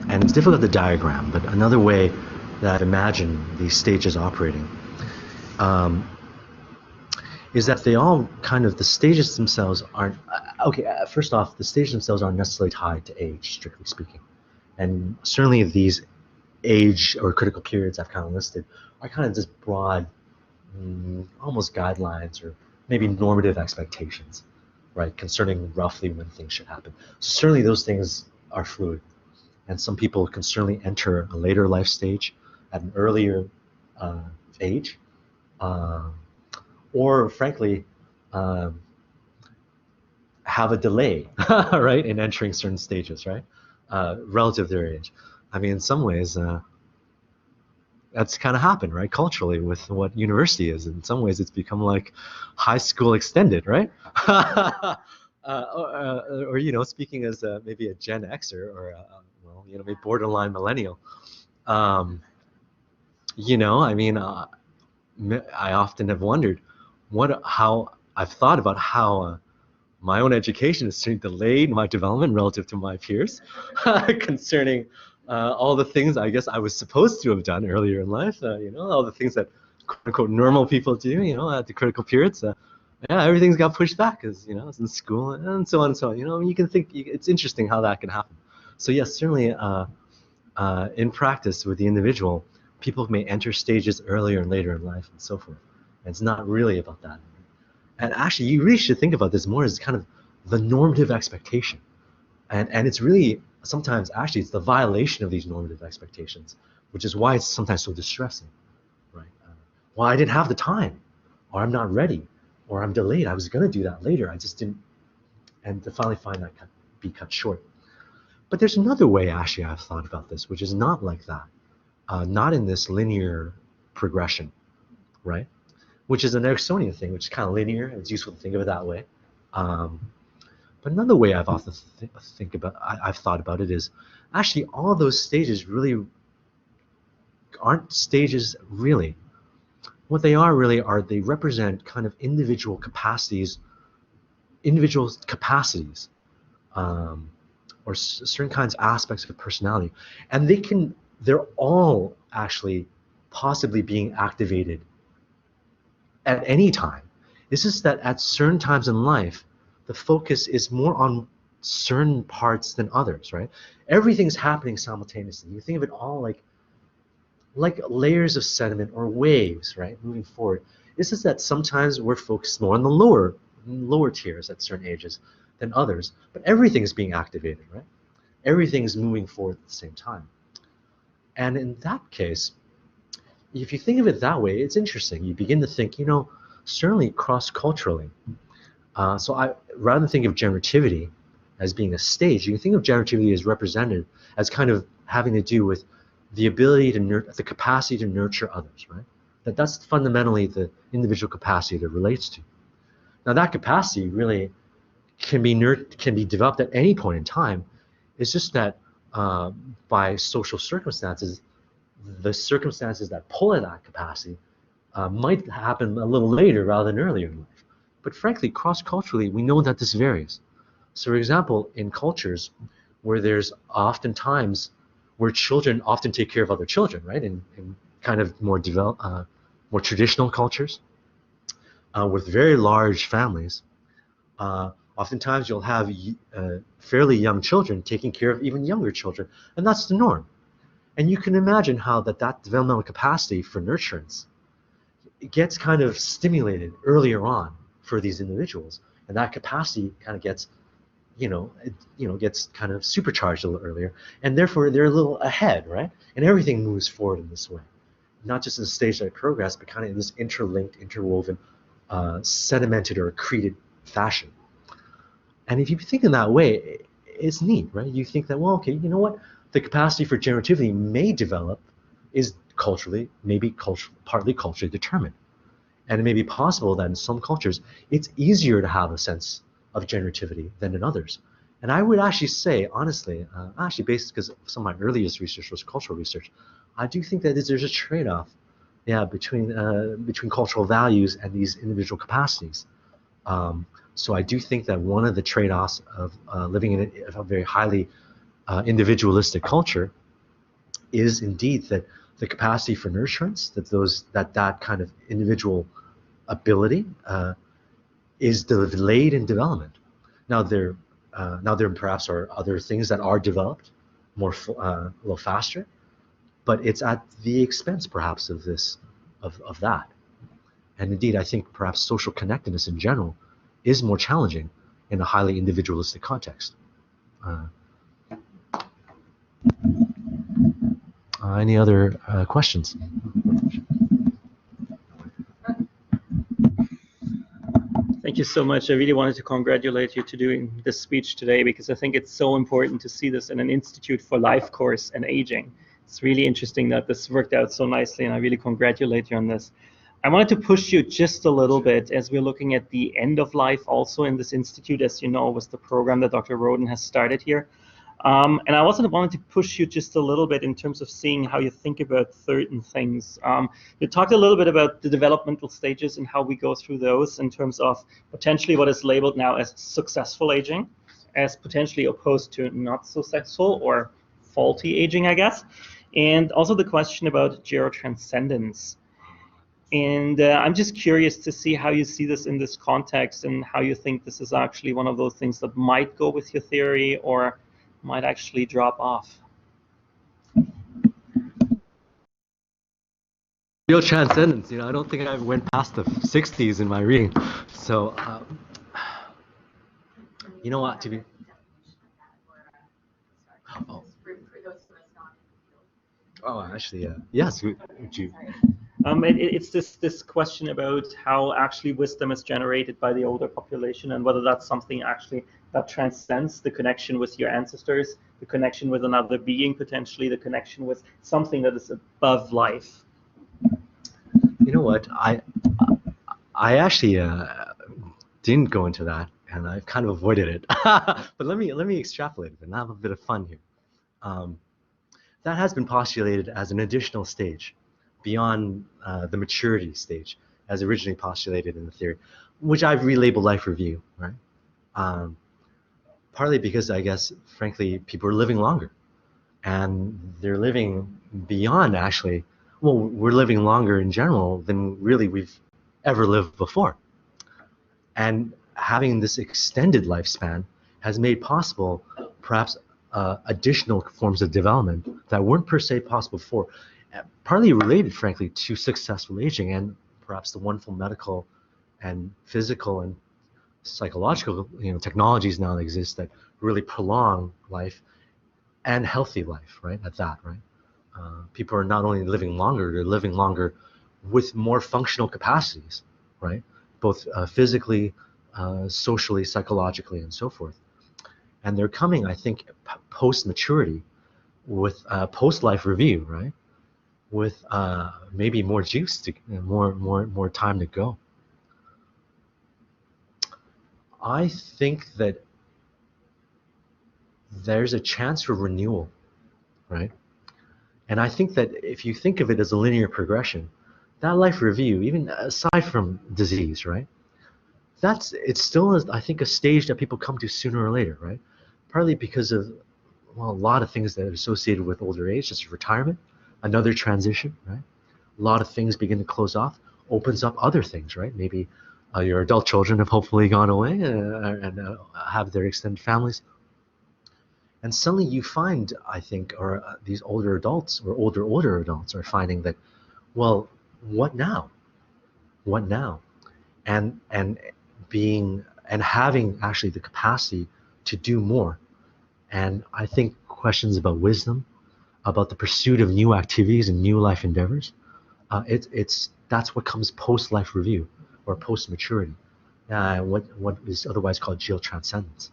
and it's difficult to diagram, but another way that I've imagined these stages operating is that they all the stages themselves aren't, first off, the stages themselves aren't necessarily tied to age, strictly speaking. And certainly these age or critical periods I've kind of listed are kind of just broad, almost guidelines or maybe normative expectations, right, concerning roughly when things should happen. So certainly those things are fluid. And some people can certainly enter a later life stage at an earlier age, or frankly, have a delay, right, in entering certain stages, right, relative to their age. I mean, in some ways, that's kind of happened, right, culturally with what university is. In some ways, it's become like high school extended, right? Or speaking as maybe a Gen Xer or well, maybe borderline millennial. I mean, I often have wondered how I've thought about how my own education has delayed my development relative to my peers concerning all the things I guess I was supposed to have done earlier in life, all the things that quote unquote normal people do, at the critical periods. Yeah, everything's got pushed back because, I was in school and so on and so on. You can think it's interesting how that can happen. So yes, certainly in practice with the individual, people may enter stages earlier and later in life and so forth. And it's not really about that. And actually, you really should think about this more as kind of the normative expectation. And it's really, sometimes, actually, it's the violation of these normative expectations, which is why it's sometimes so distressing, right? Well, I didn't have the time, or I'm not ready, or I'm delayed. I was going to do that later. I just didn't. And to finally find that be cut short. But there's another way, actually, I've thought about this, which is not like that. Not in this linear progression, right? Which is an Ericksonian thing, which is kind of linear. It's useful to think of it that way. But another way I've often I've thought about it is actually all those stages really aren't stages really. What they are really are they represent kind of individual capacities, or certain kinds of aspects of personality, and they're all actually possibly being activated at any time. It's just that at certain times in life, the focus is more on certain parts than others, right? Everything's happening simultaneously. You think of it all like layers of sediment or waves, right? Moving forward. It's just that sometimes we're focused more on the lower tiers at certain ages than others, but everything is being activated, right? Everything is moving forward at the same time. And in that case, if you think of it that way, it's interesting. You begin to think, certainly cross-culturally. So rather than think of generativity as being a stage, you can think of generativity as represented as kind of having to do with the ability to the capacity to nurture others, right? That's fundamentally the individual capacity that it relates to. Now that capacity really can be developed at any point in time. It's just that by social circumstances, the circumstances that pull at that capacity might happen a little later rather than earlier in life. But frankly, cross-culturally, we know that this varies. So for example, in cultures where there's often times where children often take care of other children, right? In kind of more traditional cultures with very large families, oftentimes you'll have fairly young children taking care of even younger children, and that's the norm. And you can imagine how that developmental capacity for nurturance gets kind of stimulated earlier on for these individuals, and that capacity kind of gets, gets kind of supercharged a little earlier, and therefore they're a little ahead, right? And everything moves forward in this way, not just in a stage-like progress, but kind of in this interlinked, interwoven, sedimented or accreted fashion. And if you think in that way, it's neat, right? You think that, well, okay, you know what? The capacity for generativity may develop is partly culturally determined. And it may be possible that in some cultures, it's easier to have a sense of generativity than in others. And I would actually say, honestly, based because some of my earliest research was cultural research, I do think that there's a trade-off, between cultural values and these individual capacities. So I do think that one of the trade-offs of living in a very highly individualistic culture is indeed that the capacity for nurturance, that kind of individual ability is delayed in development. Now there perhaps are other things that are developed more a little faster, but it's at the expense perhaps of that. And indeed, I think perhaps social connectedness in general is more challenging in a highly individualistic context. Any other questions? Thank you so much. I really wanted to congratulate you to doing this speech today, because I think it's so important to see this in an Institute for Life course and aging. It's really interesting that this worked out so nicely, and I really congratulate you on this. I wanted to push you just a little bit as we're looking at the end of life also in this institute, as you know, was the program that Dr. Roden has started here. And I also wanted to push you just a little bit in terms of seeing how you think about certain things. You talked a little bit about the developmental stages and how we go through those in terms of potentially what is labeled now as successful aging, as potentially opposed to not so successful or faulty aging, I guess. And also the question about gerotranscendence. And I'm just curious to see how you see this in this context, and how you think this is actually one of those things that might go with your theory or might actually drop off. Real transcendence, I don't think I went past the 60s in my reading. So, you know what, to be... Oh, actually, yes. Would you? It's this question about how actually wisdom is generated by the older population, and whether that's something actually that transcends the connection with your ancestors, the connection with another being, potentially the connection with something that is above life. You know what? I actually didn't go into that, and I've kind of avoided it. But let me extrapolate it and have a bit of fun here. That has been postulated as an additional stage beyond the maturity stage, as originally postulated in the theory, which I've relabeled life review, right? Partly because I guess, frankly, people are living longer, and they're living beyond actually. Well, we're living longer in general than really we've ever lived before. And having this extended lifespan has made possible perhaps additional forms of development that weren't per se possible before, partly related, frankly, to successful aging and perhaps the wonderful medical and physical and psychological technologies now that exist that really prolong life and healthy life, right? At that, right? People are not only living longer, they're living longer with more functional capacities, right? Both physically, socially, psychologically, and so forth. And they're coming, I think, post-maturity with post-life review, right? With maybe more juice, more time to go. I think that there's a chance for renewal, right? And I think that if you think of it as a linear progression, that life review, even aside from disease, right? It's still, I think, a stage that people come to sooner or later, right? Partly because of, well, a lot of things that are associated with older age, such as retirement, another transition, right? A lot of things begin to close off, opens up other things, right? Maybe your adult children have hopefully gone away and have their extended families. And suddenly you find, I think, or these older adults or older adults are finding that, well, what now? What now? And being and having actually the capacity to do more. And I think questions about wisdom, about the pursuit of new activities and new life endeavors, that's what comes post-life review or post-maturity, what is otherwise called geotranscendence.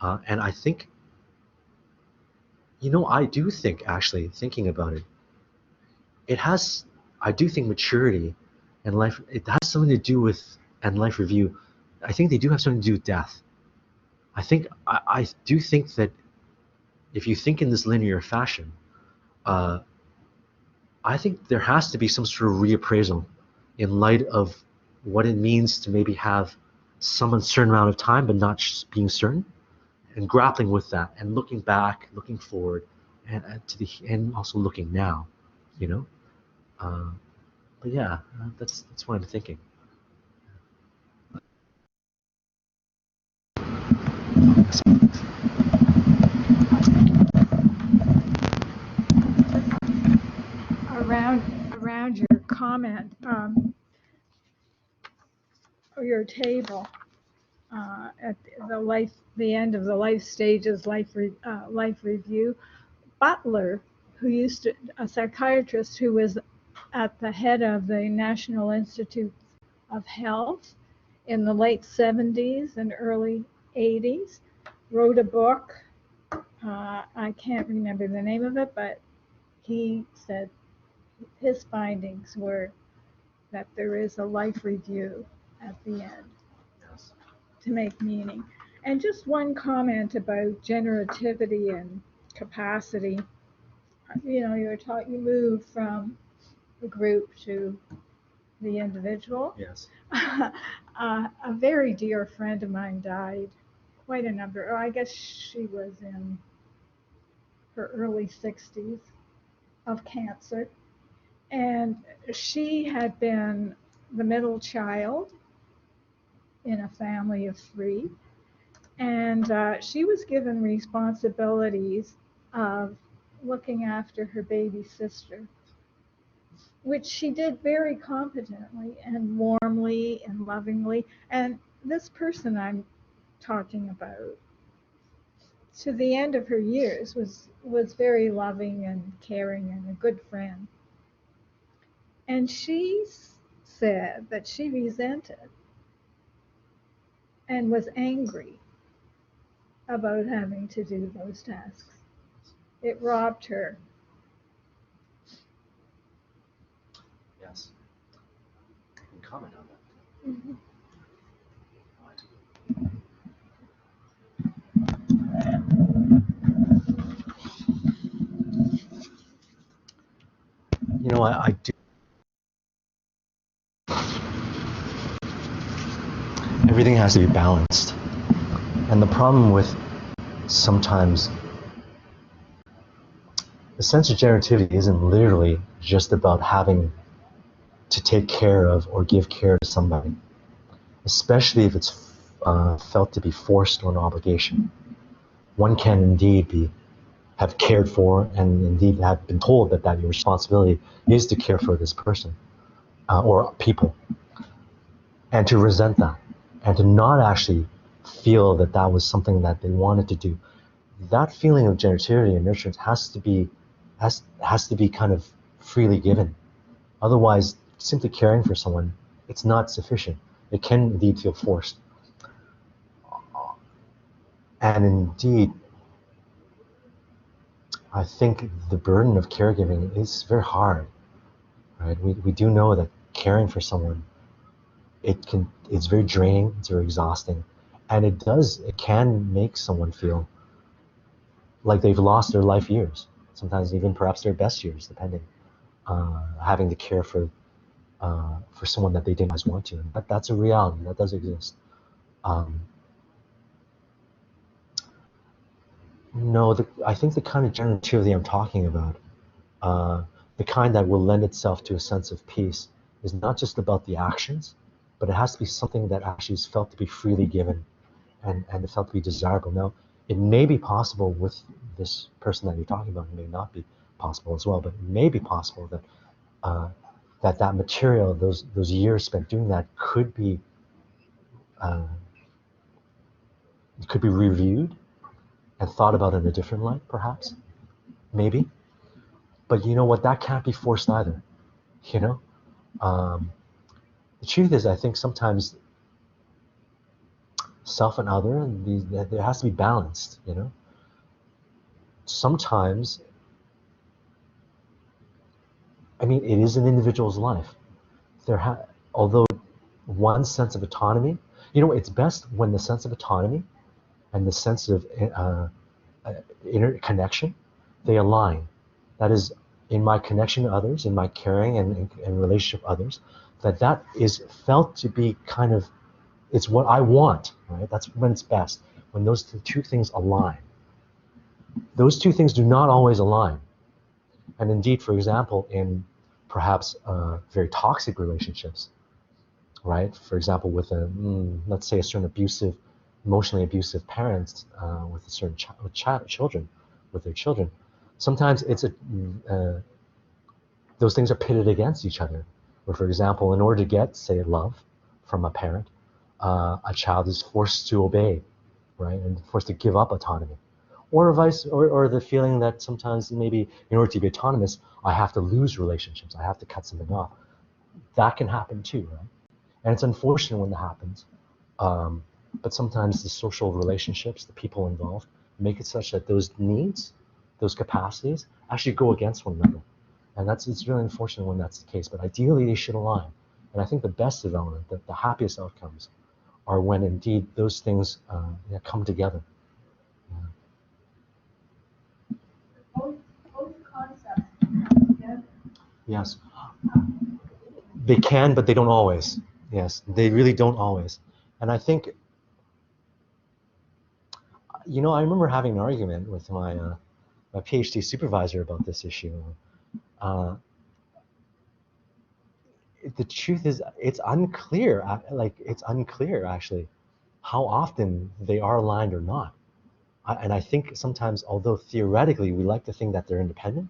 And I think, I do think, actually, thinking about it, I do think maturity and life, it has something to do with, and life review, I think they do have something to do with death. I do think that if you think in this linear fashion, I think there has to be some sort of reappraisal in light of what it means to maybe have some uncertain amount of time, but not just being certain, and grappling with that, and looking back, looking forward, and also looking now, But yeah, that's what I'm thinking. Around your comment or your table at the end of the life stages, life review. Butler, a psychiatrist who was at the head of the National Institute of Health, in the late 70s and early 80s, wrote a book. I can't remember the name of it, but he said his findings were that there is a life review at the end Yes. to make meaning. And just one comment about generativity and capacity. You know, you move from the group to the individual. Yes. A very dear friend of mine died quite a number, or I guess she was in her early 60s, of cancer. And she had been the middle child in a family of three. And she was given responsibilities of looking after her baby sister, which she did very competently and warmly and lovingly. And this person I'm talking about, to the end of her years, was very loving and caring and a good friend. And she said that she resented and was angry about having to do those tasks. It robbed her. Yes. I can comment on that. Mhm. You know, I do. Everything has to be balanced. And the problem with sometimes the sense of generativity isn't literally just about having to take care of or give care to somebody, especially if it's felt to be forced or an obligation. One can indeed have cared for and indeed have been told that your responsibility is to care for this person or people, and to resent that and to not actually feel that was something that they wanted to do. That feeling of generativity and nurturance has to be kind of freely given. Otherwise, simply caring for someone, it's not sufficient. It can indeed feel forced. And indeed, I think the burden of caregiving is very hard, right? We do know that caring for someone, it's very draining, it's very exhausting, and it can make someone feel like they've lost their life years, sometimes even perhaps their best years, depending, having to care for someone that they didn't always want to. But that's a reality that does exist. No, I think the kind of generativity I'm talking about, the kind that will lend itself to a sense of peace, is not just about the actions, but it has to be something that actually is felt to be freely given and it felt to be desirable. Now, it may be possible with this person that you're talking about, it may not be possible as well, but it may be possible that that material, those years spent doing that uh, could be reviewed and thought about in a different light, perhaps, maybe. But you know what? That can't be forced either. You know, the truth is, I think sometimes self and other, and there has to be balanced. You know, sometimes, I mean, it is an individual's life. Although one sense of autonomy, you know, it's best when the sense of autonomy and the sense of interconnection, they align. That is, in my connection to others, in my caring and relationship with others, that is felt to be kind of, it's what I want, right? That's when it's best, when those two things align. Those two things do not always align. And indeed, for example, in perhaps very toxic relationships, right? For example, with let's say a certain emotionally abusive parents with a certain children, with their children. Sometimes those things are pitted against each other. Where, for example, in order to get, say, love from a parent, a child is forced to obey, right, and forced to give up autonomy, or the feeling that sometimes maybe in order to be autonomous, I have to lose relationships, I have to cut something off. That can happen too, right? And it's unfortunate when that happens. But sometimes the social relationships, the people involved, make it such that those needs, those capacities, actually go against one another. And it's really unfortunate when that's the case. But ideally, they should align. And I think the best development, the happiest outcomes, are when indeed those things come together. Both concepts come together. Yes, they can, but they don't always. Yes, they really don't always. And I think, I remember having an argument with my PhD supervisor about this issue. Uh, the truth is, it's unclear. It's unclear actually how often they are aligned or not. And I think sometimes, although theoretically we like to think that they're independent,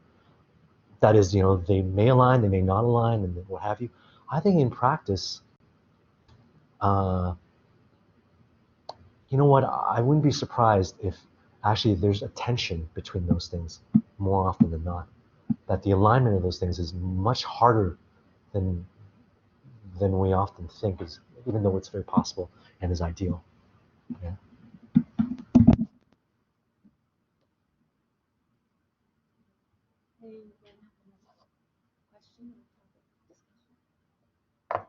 that is, they may align, they may not align, and what have you. I think in practice, uh, you know what? I wouldn't be surprised if actually there's a tension between those things more often than not. That the alignment of those things is much harder than we often think is, even though it's very possible and is ideal. Yeah. Anyone have another question or topic discussion?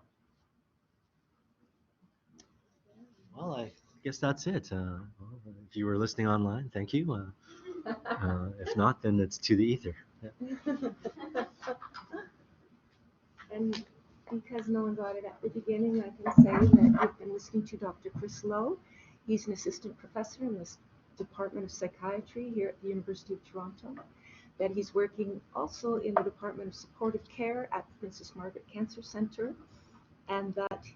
Well, I guess that's it. Well, if you were listening online, thank you. If not, then it's to the ether. Yeah. And because no one got it at the beginning, I can say that you've been listening to Dr. Chris Lowe. He's an assistant professor in the Department of Psychiatry here at the University of Toronto. That he's working also in the Department of Supportive Care at the Princess Margaret Cancer Centre, and that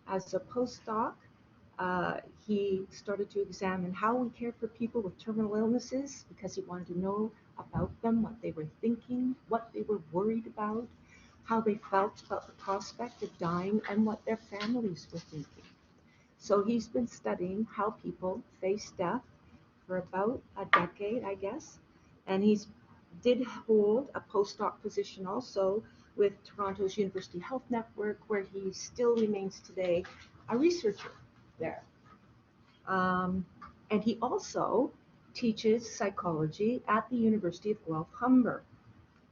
as a postdoc, he started to examine how we care for people with terminal illnesses because he wanted to know about them, what they were thinking, what they were worried about, how they felt about the prospect of dying, and what their families were thinking. So he's been studying how people face death for about a decade, I guess, and he's did hold a postdoc position also with Toronto's University Health Network, where he still remains today a researcher there. And he also teaches psychology at the University of Guelph Humber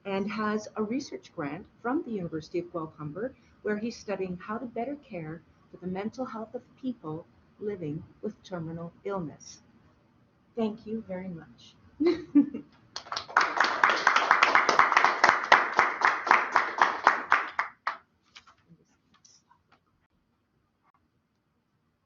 and has a research grant from the University of Guelph Humber where he's studying how to better care for the mental health of people living with terminal illness. Thank you very much.